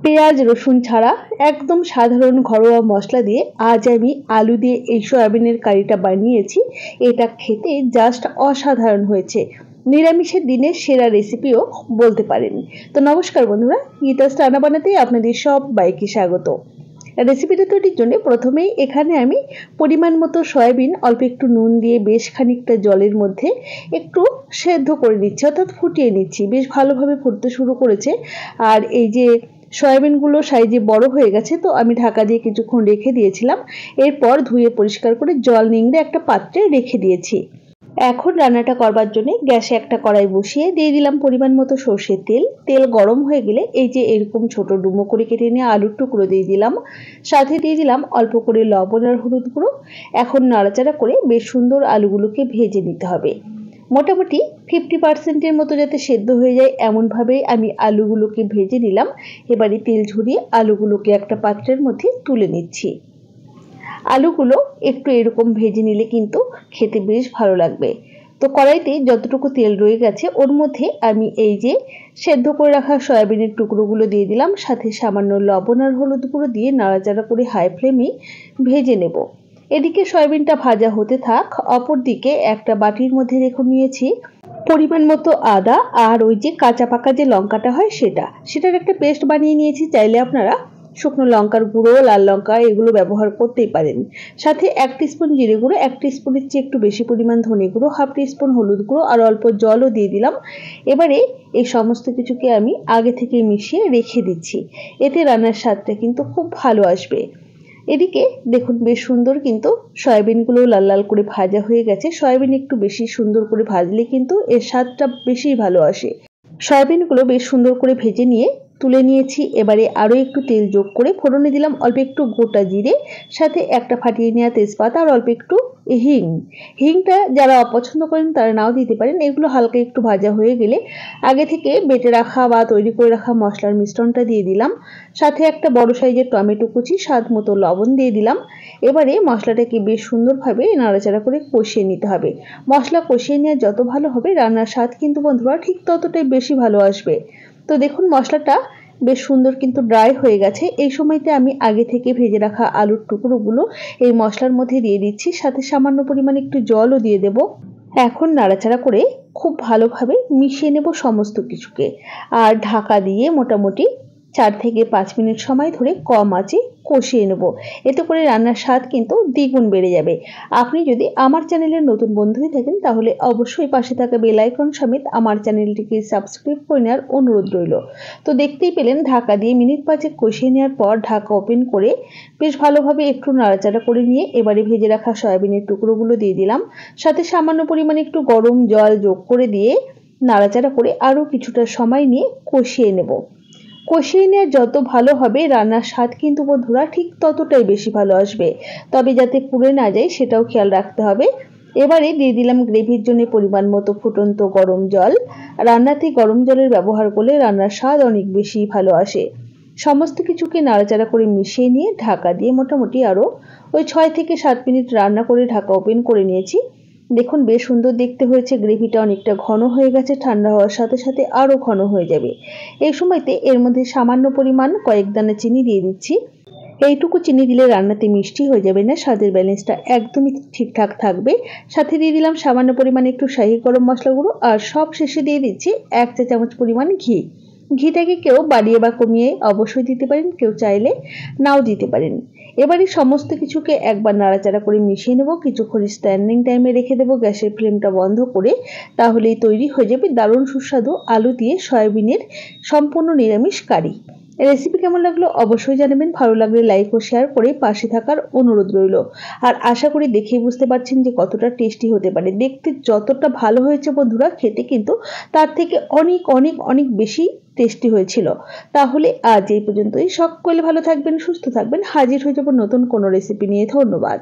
পেঁয়াজ রসুন ছাড়া একদম সাধারণ ঘরোয়া মশলা দিয়ে আজ আমি আলু দিয়ে এই সয়াবিনের কারিটা বানিয়েছি। এটা খেতে জাস্ট অসাধারণ হয়েছে। নিরামিষের দিনের সেরা রেসিপিও বলতে পারেন। তো নমস্কার বন্ধুরা, গীতাস রান্না বানাতেই আপনাদের সবাইকে স্বাগত। রেসিপিটা তৈরির জন্য প্রথমেই এখানে আমি পরিমাণ মতো সয়াবিন অল্প একটু নুন দিয়ে বেশ খানিকটা জলের মধ্যে একটু সেদ্ধ করে নিচ্ছি, অর্থাৎ ফুটিয়ে নিচ্ছি। বেশ ভালোভাবে ফুটতে শুরু করেছে। আর এই যে সয়াবিনগুলো সাইজে বড় হয়ে গেছে, তো আমি ঢাকা দিয়ে কিছুক্ষণ রেখে দিয়েছিলাম। এরপর ধুয়ে পরিষ্কার করে জল নিংড়ে একটা পাত্রে রেখে দিয়েছি। এখন রান্নাটা করবার জন্য গ্যাসে একটা কড়াই বসিয়ে দিয়ে দিলাম পরিমাণ মতো সর্ষের তেল। তেল গরম হয়ে গেলে এই যে এরকম ছোট ডুমো করে কেটে নিয়ে আলুর টুকরো দিয়ে দিলাম, সাথে দিয়ে দিলাম অল্প করে লবণ আর হলুদ গুঁড়ো। এখন নাড়াচাড়া করে বেশ সুন্দর আলুগুলোকে ভেজে নিতে হবে। মোটামুটি 50% মতো যাতে সেদ্ধ হয়ে যায় এমনভাবেই আমি আলুগুলোকে ভেজে নিলাম। এবারে তেল ঝরিয়ে আলুগুলোকে একটা পাত্রের মধ্যে তুলে নিচ্ছি। আলুগুলো একটু এরকম ভেজে নিলে কিন্তু খেতে বেশ ভালো লাগবে। তো কড়াইতে যতটুকু তেল রয়ে গেছে ওর মধ্যে আমি এই যে সেদ্ধ করে রাখা সয়াবিনের টুকরোগুলো দিয়ে দিলাম, সাথে সামান্য লবণ আর হলুদ গুঁড়ো দিয়ে নাড়াচাড়া করে হাই ফ্লেমে ভেজে নেব। এদিকে সয়াবিনটা ভাজা হতে থাক, অপর দিকে একটা বাটির মধ্যে রেখে নিয়েছি পরিমাণ মতো আদা আর ওই যে কাঁচা পাকা যে লঙ্কাটা হয় সেটার একটা পেস্ট বানিয়ে নিয়েছি। চাইলে আপনারা শুকনো লঙ্কার গুঁড়ো, লাল লঙ্কা এগুলো ব্যবহার করতেই পারেন। সাথে 1 টিস্পুন জিরে গুঁড়ো, 1 টিস্পুনের চেয়ে একটু বেশি পরিমাণ ধনে গুঁড়ো, 1/2 টিস্পুন হলুদ গুঁড়ো আর অল্প জলও দিয়ে দিলাম। এবারে এই সমস্ত কিছুকে আমি আগে থেকে মিশিয়ে রেখে দিচ্ছি। এতে রান্নার স্বাদটা কিন্তু খুব ভালো আসবে। এদিকে দেখুন বেশ সুন্দর কিন্তু সয়াবিনগুলো লাল লাল করে ভাজা হয়ে গেছে। সয়াবিন একটু বেশি সুন্দর করে ভাজলে কিন্তু এর স্বাদটা বেশি ভালো আসে। সয়াবিনগুলো বেশ সুন্দর করে ভেজে নিয়ে তুলে নিয়েছি। এবারে আরও একটু তেল যোগ করে ফোড়নে দিলাম অল্প একটু গোটা জিরে, সাথে একটা ফাটিয়ে নেওয়া তেজপাতা আর অল্প একটু হিং। হিংটা যারা অপছন্দ করেন তারা নাও দিতে পারেন। এগুলো হালকা একটু ভাজা হয়ে গেলে আগে থেকে বেটে রাখা বা তৈরি করে রাখা মশলার মিশ্রণটা দিয়ে দিলাম, সাথে একটা বড় সাইজের টমেটো কুচি, স্বাদ মতো লবণ দিয়ে দিলাম। এবারে মশলাটাকে বেশ সুন্দরভাবে নাড়াচাড়া করে কষিয়ে নিতে হবে। মশলা কষিয়ে নেওয়া যত ভালো হবে রান্নার স্বাদ কিন্তু বন্ধুরা ঠিক ততটাই বেশি ভালো আসবে। তো দেখুন মশলাটা বেশ সুন্দর কিন্তু ড্রাই হয়ে গেছে। এই সময়তে আমি আগে থেকে ভেজে রাখা আলুর টুকরোগুলো এই মশলার মধ্যে দিয়ে দিচ্ছি, সাথে সামান্য পরিমাণে একটু জলও দিয়ে দেব। এখন নাড়াচাড়া করে খুব ভালোভাবে মিশিয়ে নেব সমস্ত কিছুকে। আর ঢাকা দিয়ে মোটামুটি 4 থেকে 5 মিনিট সময় ধরে কম আঁচে কষিয়ে নেব। এতে করে রান্নার স্বাদ কিন্তু দ্বিগুণ বেড়ে যাবে। আপনি যদি আমার চ্যানেলের নতুন বন্ধু হয়ে থাকেন তাহলে অবশ্যই পাশে থাকা বেল আইকন সমেত আমার চ্যানেলটিকে সাবস্ক্রাইব করে নেওয়ার অনুরোধ রইল। তো দেখতেই পেলেন ঢাকা দিয়ে মিনিট 5 কষিয়ে নেওয়ার পর ঢাকা ওপেন করে বেশ ভালোভাবে একটু নাড়াচাড়া করে নিয়ে এবারে ভেজে রাখা সয়াবিনের টুকরোগুলো দিয়ে দিলাম, সাথে সামান্য পরিমাণে একটু গরম জল যোগ করে দিয়ে নাড়াচাড়া করে আরও কিছুটা সময় নিয়ে কষিয়ে নেব। কষিয়ে নেওয়া যত ভালো হবে রান্নার স্বাদ কিন্তু বন্ধুরা ঠিক ততটাই বেশি ভালো আসবে। তবে যাতে পুড়ে না যায় সেটাও খেয়াল রাখতে হবে। এবারে দিয়ে দিলাম গ্রেভির জন্য পরিমাণ মতো ফুটন্ত গরম জল। রান্নাতে গরম জলের ব্যবহার করলে রান্নার স্বাদ অনেক বেশি ভালো আসে। সমস্ত কিছুকে নাড়াচাড়া করে মিশিয়ে নিয়ে ঢাকা দিয়ে মোটামুটি আরও ওই 6 থেকে 7 মিনিট রান্না করে ঢাকা ওপেন করে নিয়েছি। দেখুন বেশ সুন্দর দেখতে হয়েছে। গ্রেভিটা অনেকটা ঘন হয়ে গেছে, ঠান্ডা হওয়ার সাথে সাথে আরও ঘন হয়ে যাবে। এই সময়তে এর মধ্যে সামান্য পরিমাণ কয়েক দানা চিনি দিয়ে দিচ্ছি। এইটুকু চিনি দিলে রান্নাতে মিষ্টি হয়ে যাবে না, স্বাদের ব্যালেন্সটা একদমই ঠিকঠাক থাকবে। সাথে দিয়ে দিলাম সামান্য পরিমাণে একটু শাহি গরম মশলা গুঁড়ো আর সব শেষে দিয়ে দিচ্ছি 1 চা চামচ পরিমাণ ঘি। ঘিটাকে কেউ বাড়িয়ে বা কমিয়ে অবশ্যই দিতে পারেন, কেউ চাইলে নাও দিতে পারেন। এবারে সমস্ত কিছুকে একবার নাড়াচাড়া করে মিশিয়ে নেব। কিছুক্ষণ স্ট্যান্ডিং টাইমে রেখে দেবো গ্যাসের ফ্লেমটা বন্ধ করে। তাহলেই তৈরি হয়ে যাবে দারুণ সুস্বাদু আলু দিয়ে সয়াবিনের সম্পূর্ণ নিরামিষ কারি। রেসিপি কেমন লাগলো অবশ্যই জানাবেন। ভালো লাগলে লাইক ও শেয়ার করে পাশে থাকার অনুরোধ রইল। আর আশা করি দেখেই বুঝতে পারছেন যে কতটা টেস্টি হতে পারে। দেখতে যতটা ভালো হয়েছে বন্ধুরা, খেতে কিন্তু তার থেকে অনেক অনেক অনেক বেশি টেস্টি হয়েছিল। তাহলে আজ এই পর্যন্তই। সকলে ভালো থাকবেন, সুস্থ থাকবেন। হাজির হয়ে যাব নতুন কোনো রেসিপি নিয়ে। ধন্যবাদ।